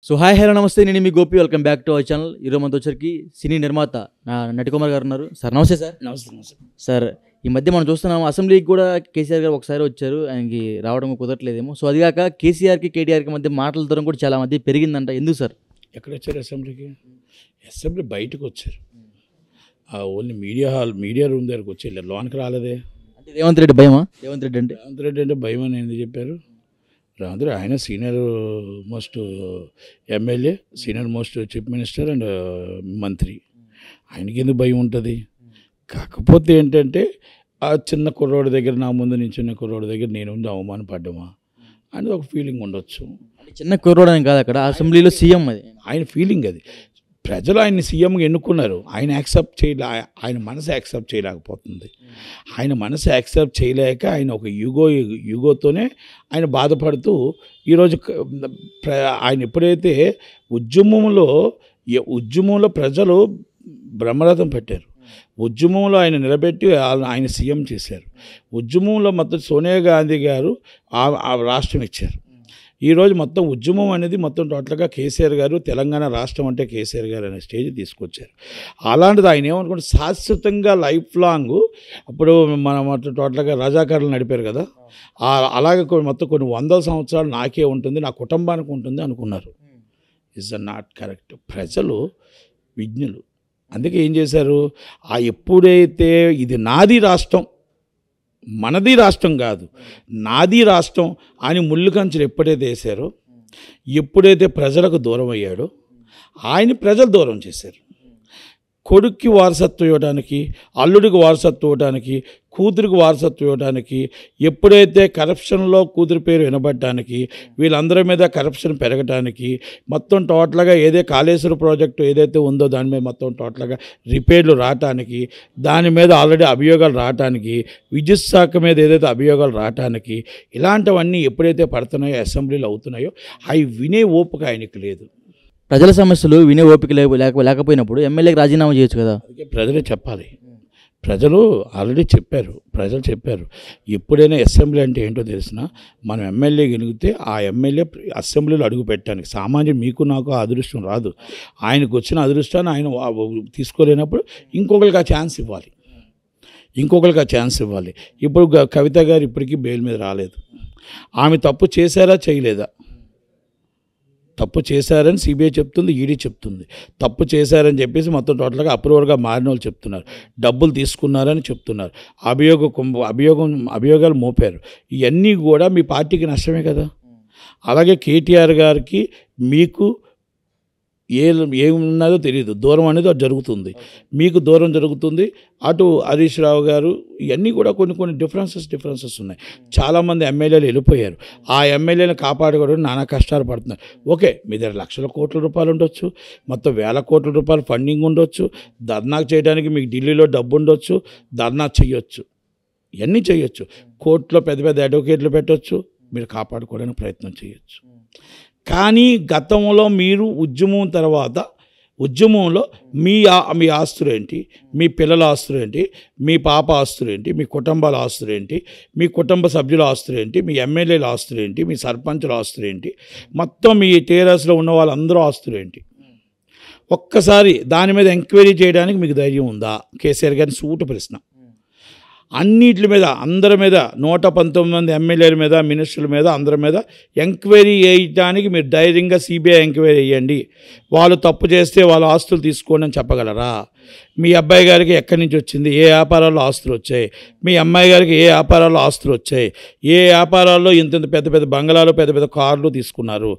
So hi hello namaste, నేను మీ Gopi. Welcome back to our channel. ఈరోజు మనతో వచ్చరికి సినీ నిర్మాత నటికుమార్ గారు ఉన్నారు. సార్ నమస్తే. సార్ నమస్తే. సార్, ఈ మధ్య మనం చూస్తున్నాం అసెంబ్లీకి కూడా కేసీఆర్ గారు ఒకసారి వచ్చారు, ఆయనకి రావడం కుదరట్లేదేమో. సో అదిగాక కేసీఆర్కి కేటీఆర్కి మధ్య మాటల దూరం కూడా చాలా మధ్య పెరిగిందంట. ఎందుకు సార్? ఎక్కడ వచ్చారు అసెంబ్లీకి? అసెంబ్లీ బయటకు వచ్చారు. ఓన్లీ మీడియా రూమ్ దగ్గరకు వచ్చి వెళ్ళారు, లోనికి రాలేదే. అంటే రేవంత్ రెడ్డి భయమా? రేవంత్ రెడ్డి అంటే భయం అని ఎందుకు చెప్పారు? రేవంత్ రెడ్డి ఆయన senior most MLA, senior most chief minister and మంత్రి. ఆయనకి ఎందుకు భయం ఉంటుంది? కాకపోతే ఏంటంటే ఆ చిన్న కుర్రోడి దగ్గర, నా ముందు నించున్న కుర్రోడి దగ్గర నేను ఉండి అవమానపడ్డామా అనేది ఒక ఫీలింగ్ ఉండొచ్చు. చిన్న కుర్రోడని కాదు, అక్కడ అసెంబ్లీలో సీఎం, అది ఆయన ఫీలింగ్. అది ప్రజలు ఆయన్ని సీఎంగా ఎన్నుకున్నారు. ఆయన ఆయన మనసు యాక్సెప్ట్ చేయలేకపోతుంది. ఆయన మనసు యాక్సెప్ట్ చేయలేక ఆయన ఒక యుగోతోనే ఆయన బాధపడుతూ ఈరోజు ఆయన ఎప్పుడైతే ఉద్యమంలో ప్రజలు బ్రహ్మరథం పెట్టారు, ఉద్యమంలో ఆయన నిలబెట్టి ఆయన సీఎం చేశారు. ఉద్యమంలో మొత్తం సోనియా గాంధీ గారు ఆ రాష్ట్రం ఇచ్చారు. ఈరోజు మొత్తం ఉద్యమం అనేది మొత్తం టోటల్గా కేసీఆర్ గారు, తెలంగాణ రాష్ట్రం అంటే కేసీఆర్ గారు అనే స్టేజ్ తీసుకొచ్చారు. అలాంటిది ఆయన ఏమనుకుంటే శాశ్వతంగా లైఫ్ లాంగ్, అప్పుడు మనం టోటల్గా రజాకారులు నడిపారు కదా, అలాగే మొత్తం కొన్ని వందల సంవత్సరాలు నాకే ఉంటుంది, నా కుటుంబానికి ఉంటుంది అనుకున్నారు. Is not correct. ప్రజలు విజ్ఞులు. అందుకే ఏం చేశారు, ఎప్పుడైతే ఇది నాది రాష్ట్రం, మనది రాష్ట్రం కాదు, నాది రాష్ట్రం అని ముళ్ళు కంచెలు ఎప్పుడైతే వేశారో, ఎప్పుడైతే ప్రజలకు దూరం అయ్యాడో ఆయన ప్రజలు దూరం చేశారు. కొడుక్కి వారసత్వం ఇవ్వడానికి, అల్లుడికి వారసత్వం ఇవ్వడానికి, కూతురికి వారసత్వం ఇవ్వడానికి, ఎప్పుడైతే కరప్షన్లో కూతురి పేరు వినబడటానికి, వీళ్ళందరి మీద కరప్షన్ పెరగటానికి, మొత్తం టోటల్గా కాళేశ్వరం ప్రాజెక్టు ఏదైతే ఉందో దాని మీద మొత్తం టోటల్గా రిపేర్లు రావటానికి, దాని మీద ఆల్రెడీ అభియోగాలు రావటానికి, విద్యుత్ శాఖ మీద ఏదైతే అభియోగాలు రావటానికి, ఇలాంటివన్నీ ఎప్పుడైతే పడుతున్నాయో, అసెంబ్లీలో అవుతున్నాయో, అవి వినే ఓపిక ఆయనకి లేదు. ప్రజల సమస్యలు వినే ఓపిక లేకపోయినప్పుడు ఎమ్మెల్యేకి రాజీనామా చేయొచ్చు కదా. అందుకే ప్రజలే చెప్పాలి. ప్రజలు ఆల్రెడీ చెప్పారు, ప్రజలు చెప్పారు. ఎప్పుడైనా అసెంబ్లీ అంటే ఏంటో తెలిసిన, మనం ఎమ్మెల్యే గెలిగితే ఆ ఎమ్మెల్యే అసెంబ్లీలో అడుగు పెట్టడానికి సామాన్యుడు మీకు నాకు ఆ అదృష్టం రాదు. ఆయనకు వచ్చిన అదృష్టాన్ని ఆయన తీసుకోలేనప్పుడు ఇంకొకరికి ఆ ఛాన్స్ ఇవ్వాలి. ఇప్పుడు కవిత గారు ఇప్పటికీ బెయిల్ మీద రాలేదు. ఆమె తప్పు చేశారా చేయలేదా? తప్పు చేశారని సిబిఐ చెప్తుంది, ఈడీ చెప్తుంది. తప్పు చేశారని చెప్పేసి మొత్తం టోటల్గా అప్రూవర్గా మారిన వాళ్ళు చెప్తున్నారు. డబ్బులు తీసుకున్నారని చెప్తున్నారు. అభియోగాలు మోపారు. ఇవన్నీ కూడా మీ పార్టీకి నష్టమే కదా. అలాగే కేటీఆర్ గారికి మీకు ఏమున్నదో తెలియదు, దూరం అనేది అది జరుగుతుంది, మీకు దూరం జరుగుతుంది. అటు హరీష్ రావు గారు, ఇవన్నీ కూడా కొన్ని డిఫరెన్సెస్ ఉన్నాయి. చాలామంది ఎమ్మెల్యేలు వెళ్ళిపోయారు. ఆ ఎమ్మెల్యేలను కాపాడుకోవడం నానా కష్టాలు పడుతున్నారు. ఓకే, మీ దగ్గర లక్షల కోట్ల రూపాయలు ఉండొచ్చు, మొత్తం వేల కోట్ల రూపాయలు ఫండింగ్ ఉండొచ్చు, ధర్నాకు చేయడానికి మీకు ఢిల్లీలో డబ్బు ఉండొచ్చు, ధర్నా చేయొచ్చు, ఇవన్నీ చేయొచ్చు. కోర్టులో పెద్ద అడ్వకేట్లు పెట్టవచ్చు, మీరు కాపాడుకోవడానికి ప్రయత్నం చేయొచ్చు. కానీ గతంలో మీరు ఉద్యమంలో మీ ఆస్తులు ఏంటి, మీ పిల్లల ఆస్తులు ఏంటి, మీ పాప ఆస్తులు ఏంటి, మీ కుటుంబాల ఆస్తులు ఏంటి, మీ కుటుంబ సభ్యుల ఆస్తులు ఏంటి, మీ ఎమ్మెల్యేల ఆస్తులు ఏంటి, మీ సర్పంచుల ఆస్తులు ఏంటి, మొత్తం మీ టేరస్లో ఉన్న వాళ్ళందరూ ఆస్తులు ఏంటి? ఒక్కసారి దాని మీద ఎంక్వైరీ చేయడానికి మీకు ధైర్యం ఉందా? కేసీఆర్ గారిని సూటు ప్రశ్న. అన్నిటి మీద, అందరి మీద, 119 మంది ఎమ్మెల్యేల మీద, మినిస్టర్ల మీద, అందరి మీద ఎంక్వైరీ చేయడానికి మీరు ధైర్యంగా సిబిఐ ఎంక్వైరీ చేయండి. వాళ్ళు తప్పు చేస్తే వాళ్ళ ఆస్తులు తీసుకోండి అని చెప్పగలరా? మీ అబ్బాయి గారికి ఎక్కడి నుంచి వచ్చింది, ఏ వ్యాపారాల్లో ఆస్తులు వచ్చాయి, మీ అమ్మాయి గారికి ఏ వ్యాపారాల్లో ఆస్తులు వచ్చాయి, ఏ వ్యాపారాల్లో ఇంత పెద్ద బంగళాలు, పెద్ద కార్లు తీసుకున్నారు.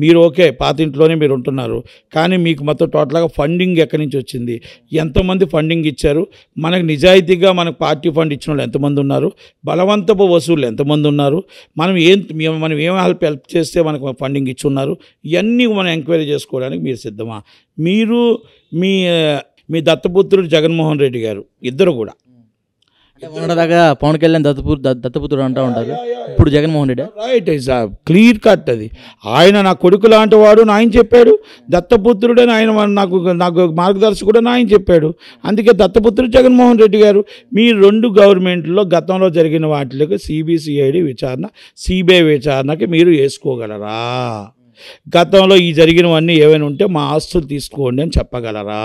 మీరు ఓకే, పాతింట్లోనే మీరు ఉంటున్నారు, కానీ మీకు మొత్తం టోటల్గా ఫండింగ్ ఎక్కడి నుంచి వచ్చింది, ఎంతమంది ఫండింగ్ ఇచ్చారు, మనకు నిజాయితీగా మనకు పార్టీ ఫండ్ ఇచ్చిన వాళ్ళు ఎంతమంది ఉన్నారు, బలవంతపు వసూళ్ళు ఎంతమంది ఉన్నారు, మనం ఏం హెల్ప్ చేస్తే మనకు ఫండింగ్ ఇచ్చి ఉన్నారు, ఇవన్నీ మనం ఎంక్వైరీ చేసుకోవడానికి మీరు సిద్ధమా? మీరు మీ దత్తపుత్రుడు జగన్మోహన్ రెడ్డి గారు ఇద్దరు కూడా దాకా పవన్ కళ్యాణ్ దత్తపుత్రుడు అంటూ ఉంటారు, ఇప్పుడు Jaganmohan Reddy right, is clear cut. అది ఆయన నా కొడుకు లాంటి వాడు ఆయన చెప్పాడు, దత్తపుత్రుడని ఆయన నాకు మార్గదర్శకుడని ఆయన చెప్పాడు. అందుకే దత్తపుత్రుడు జగన్మోహన్ రెడ్డి గారు. మీ రెండు గవర్నమెంట్లో గతంలో జరిగిన వాటికి సిబిఐ విచారణకి మీరు వేసుకోగలరా? గతంలో ఈ జరిగినవన్నీ ఏమైనా ఉంటే మా ఆస్తులు తీసుకోండి అని చెప్పగలరా?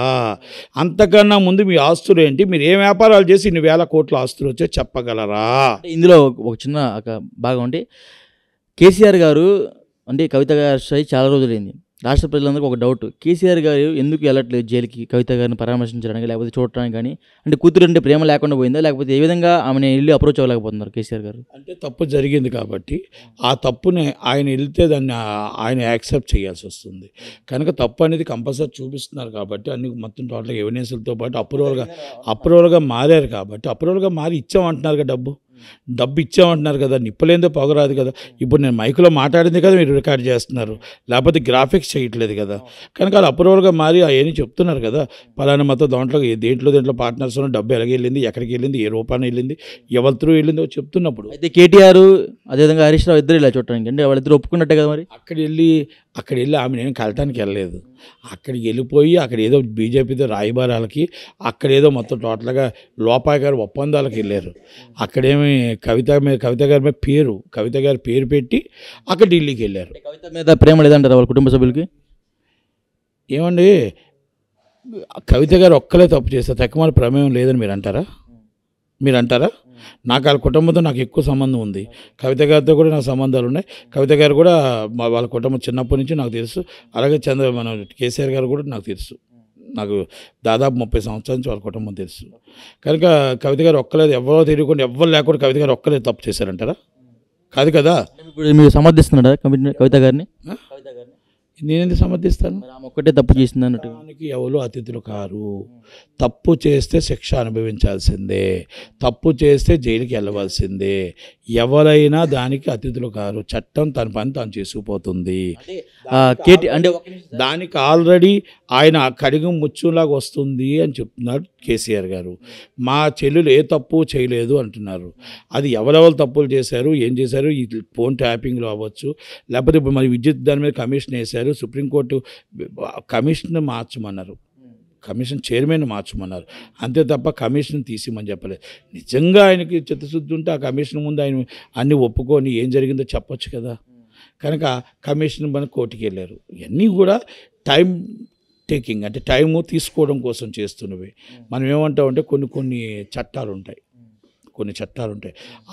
అంతకన్నా ముందు మీ ఆస్తులు ఏంటి, మీరు ఏ వ్యాపారాలు చేసి ఇన్ని వేల కోట్ల ఆస్తులు వచ్చే చెప్పగలరా? అంటే ఇందులో ఒక చిన్న ఒక భాగం అంటే కేసీఆర్ గారు అంటే కవిత గారి చాలా రోజులైంది. రాష్ట్ర ప్రజలందరికీ ఒక డౌట్, కేసీఆర్ గారు ఎందుకు వెళ్ళట్లేదు జైలుకి కవిత గారిని పరామర్శించడానికి లేకపోతే చూడటానికి కానీ? అంటే కూతురు అంటే ప్రేమ లేకుండా పోయిందా, లేకపోతే ఏ విధంగా ఆమెను ఇల్లు అప్రోచ్ అవ్వలేకపోతున్నారు కేసీఆర్ గారు? అంటే తప్పు జరిగింది కాబట్టి ఆ తప్పుని ఆయన వెళ్తే దాన్ని ఆయన యాక్సెప్ట్ చేయాల్సి వస్తుంది. కనుక తప్పు అనేది కంపల్సరీ చూపిస్తున్నారు కాబట్టి అన్ని మొత్తం టోటల్గా ఎవిడెన్స్లతో పాటు అప్రూవల్గా మారారు కాబట్టి అప్రూవల్గా మారి ఇచ్చామంటున్నారు కదా, డబ్బు ఇచ్చామంటున్నారు కదా, నిప్పలేందో పొగరాదు కదా. ఇప్పుడు నేను మైకులో మాట్లాడింది కదా మీరు రికార్డ్ చేస్తున్నారు, లేకపోతే గ్రాఫిక్స్ చేయట్లేదు కదా. కనుక వాళ్ళు అప్రూవల్గా మారి అవన్నీ చెప్తున్నారు కదా, పలానా మొత్తం దాంట్లో దేంట్లో పార్ట్నర్స్ ఉన్న డబ్బు ఎలాగ వెళ్ళింది, ఎక్కడికి వెళ్ళింది, ఏ రూపాన్ని వెళ్ళింది, ఎవరి త్రూ వెళ్ళిందో చెప్తున్నప్పుడు అయితే కేటీఆర్ అదేవిధంగా హరీష్ రావు ఇద్దరు ఇలా చూడటానికి అంటే వాళ్ళిద్దరు ఒప్పుకున్నట్టే కదా మరి. అక్కడ వెళ్ళి ఆమె నేను కలటానికి వెళ్ళలేదు. అక్కడికి వెళ్ళిపోయి అక్కడ ఏదో బీజేపీతో రాయబారాలకి అక్కడేదో మొత్తం టోటల్గా లోపాయి గారు ఒప్పందాలకు వెళ్ళారు. అక్కడేమి కవిత గారి పేరు పెట్టి అక్కడ ఢిల్లీకి వెళ్ళారు. కవిత మీద ప్రేమ లేదంటారు వాళ్ళ కుటుంబ సభ్యులకి? ఏమండి, కవిత గారు ఒక్కలే తప్పు చేస్తారు, తక్కువ ప్రమేయం లేదని మీరు అంటారా? నాకు వాళ్ళ కుటుంబంతో నాకు ఎక్కువ సంబంధం ఉంది. కవిత గారితో కూడా నాకు సంబంధాలు ఉన్నాయి. కవిత గారు కూడా వాళ్ళ కుటుంబం చిన్నప్పటి నుంచి నాకు తెలుసు. అలాగే మన కేసీఆర్ గారు కూడా నాకు తెలుసు. నాకు దాదాపు 30 సంవత్సరాల నుంచి వాళ్ళ కుటుంబం తెలుసు. కనుక కవిత గారు ఒక్కలేదు, ఎవరో తెలియకుండా ఎవరు లేకుండా కవిత గారు ఒక్కలేదు తప్పు చేశారంటారా? కాదు కదా. ఇప్పుడు మీరు సమర్థిస్తున్నారా కవిత గారిని? నేనెందుకు సమర్థిస్తాను? ఆమె ఒక్కటే తప్పు చేసింది అన్నట్టు. దానికి ఎవరు అతిథులు కారు. తప్పు చేస్తే శిక్ష అనుభవించాల్సిందే, తప్పు చేస్తే జైలుకి వెళ్ళవలసిందే. ఎవరైనా దానికి అతిథులు కారు. చట్టం తన పని తాను చేసుకుపోతుంది. అంటే దానికి ఆల్రెడీ ఆయన కడిగి ముచ్చులాగా వస్తుంది అని చెప్తున్నాడు కేసీఆర్ గారు. మా చెల్లెలు ఏ తప్పు చేయలేదు అంటున్నారు. అది ఎవరెవరు తప్పులు చేశారు, ఏం చేశారు, ఈ ఫోన్ ట్యాపింగ్లో అవ్వచ్చు, లేకపోతే ఇప్పుడు మరి విద్యుత్ దాని మీద కమిషన్ వేశారు. సుప్రీంకోర్టు కమిషన్ మార్చమన్నారు, కమిషన్ చైర్మన్ మార్చమన్నారు. అంతే తప్ప కమిషన్ తీసిమని చెప్పలేదు. నిజంగా ఆయనకి చిత్తశుద్ధి ఉంటే ఆ కమిషన్ ముందు ఆయన అన్నీ ఒప్పుకొని ఏం జరిగిందో చెప్పొచ్చు కదా. కనుక కమిషన్ మన కోర్టుకి వెళ్ళారు. ఇవన్నీ కూడా టైం టేకింగ్, అంటే టైము తీసుకోవడం కోసం చేస్తున్నవి. మనం ఏమంటామంటే కొన్ని చట్టాలు ఉంటాయి,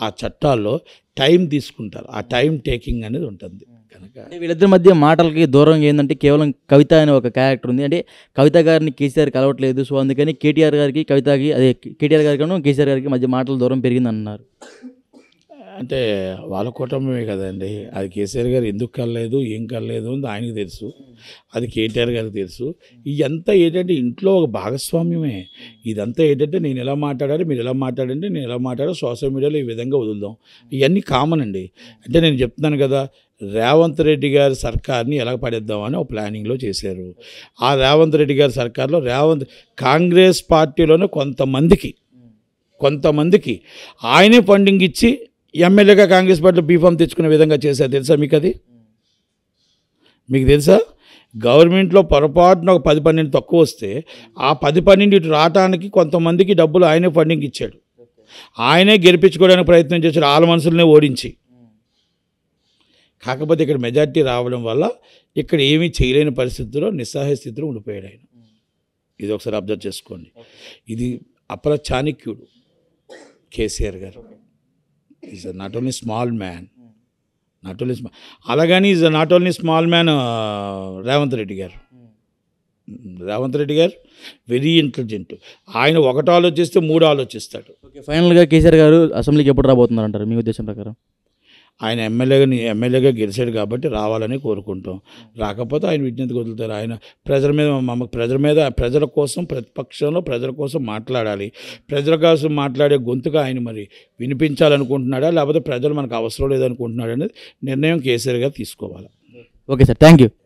ఆ చట్టాల్లో టైం తీసుకుంటారు. ఆ టైం టేకింగ్ అనేది ఉంటుంది. కనుక వీళ్ళిద్దరి మధ్య మాటలకి దూరం ఏంటంటే కేవలం కవిత అనే ఒక క్యారెక్టర్ ఉంది. అంటే కవిత గారిని కేసీఆర్ కలవట్లేదు. సో అందుకని కేటీఆర్ గారికి కవితకి కేటీఆర్ గారికి కేసీఆర్ గారికి మధ్య మాటల దూరం పెరిగింది అన్నారు. అంటే వాళ్ళ కుటుంబమే కదండి. అది కేసీఆర్ గారు ఎందుకు కలలేదు, ఏం కలలేదు అని ఆయనకు తెలుసు, అది కేటీఆర్ గారికి తెలుసు. ఇదంతా ఏంటంటే ఇంట్లో ఒక భాగస్వామ్యమే. ఇదంతా ఏంటంటే నేను ఎలా మాట్లాడాలి, మీరు ఎలా మాట్లాడండి, నేను ఎలా మాట్లాడాలి, సోషల్ మీడియాలో ఈ విధంగా వదులుదాం, ఇవన్నీ కామన్ అండి. అంటే నేను చెప్తున్నాను కదా, రేవంత్ రెడ్డి గారి సర్కార్ని ఎలా పడేద్దామని ఒక ప్లానింగ్లో చేశారు. ఆ రేవంత్ రెడ్డి గారి సర్కార్లో కాంగ్రెస్ పార్టీలోనే కొంతమందికి ఆయనే ఫండింగ్ ఇచ్చి ఎమ్మెల్యేగా కాంగ్రెస్ పార్టీలో బీఫామ్ తెచ్చుకునే విధంగా చేశారు. తెలుసా మీకు? అది మీకు తెలుసా? గవర్నమెంట్లో పొరపాటున ఒక 10-12 తక్కువ వస్తే ఆ 10-12 ఇటు రావడానికి కొంతమందికి డబ్బులు ఆయనే ఫండింగ్ ఇచ్చాడు. ఆయనే గెలిపించుకోవడానికి ప్రయత్నం చేశాడు, వాళ్ళ మనుషులనే ఓడించి. కాకపోతే ఇక్కడ మెజార్టీ రావడం వల్ల ఇక్కడ ఏమీ చేయలేని పరిస్థితుల్లో నిస్సహాయ స్థితిలో ఉండిపోయాడు ఆయన. ఇది ఒకసారి అబ్జర్వ్ చేసుకోండి. ఇది అపర చాణక్యుడు కేసీఆర్ గారు. Is not only small man, అలాగని is not only small man Revanth Reddy గారు వెరీ ఇంటెలిజెంట్. ఆయన ఒకటి ఆలోచిస్తే 3 ఆలోచిస్తాడు. ఫైనల్గా కేసీఆర్ గారు అసెంబ్లీకి ఎప్పుడు రాబోతున్నారు అంటారు మీ ఉద్దేశం ప్రకారం? ఆయన ఎమ్మెల్యేగా గెలిచాడు కాబట్టి రావాలని కోరుకుంటాం. రాకపోతే ఆయన విజ్ఞతకు వదులుతారు. ఆయన ప్రజల కోసం, ప్రతిపక్షంలో ప్రజల కోసం మాట్లాడాలి. ప్రజల కోసం మాట్లాడే గొంతుగా ఆయన మరి వినిపించాలనుకుంటున్నాడా, లేకపోతే ప్రజలు మనకు అవసరం లేదనుకుంటున్నాడా అనేది నిర్ణయం కేసీఆర్ గారు తీసుకోవాలి. Okay sir, thank you.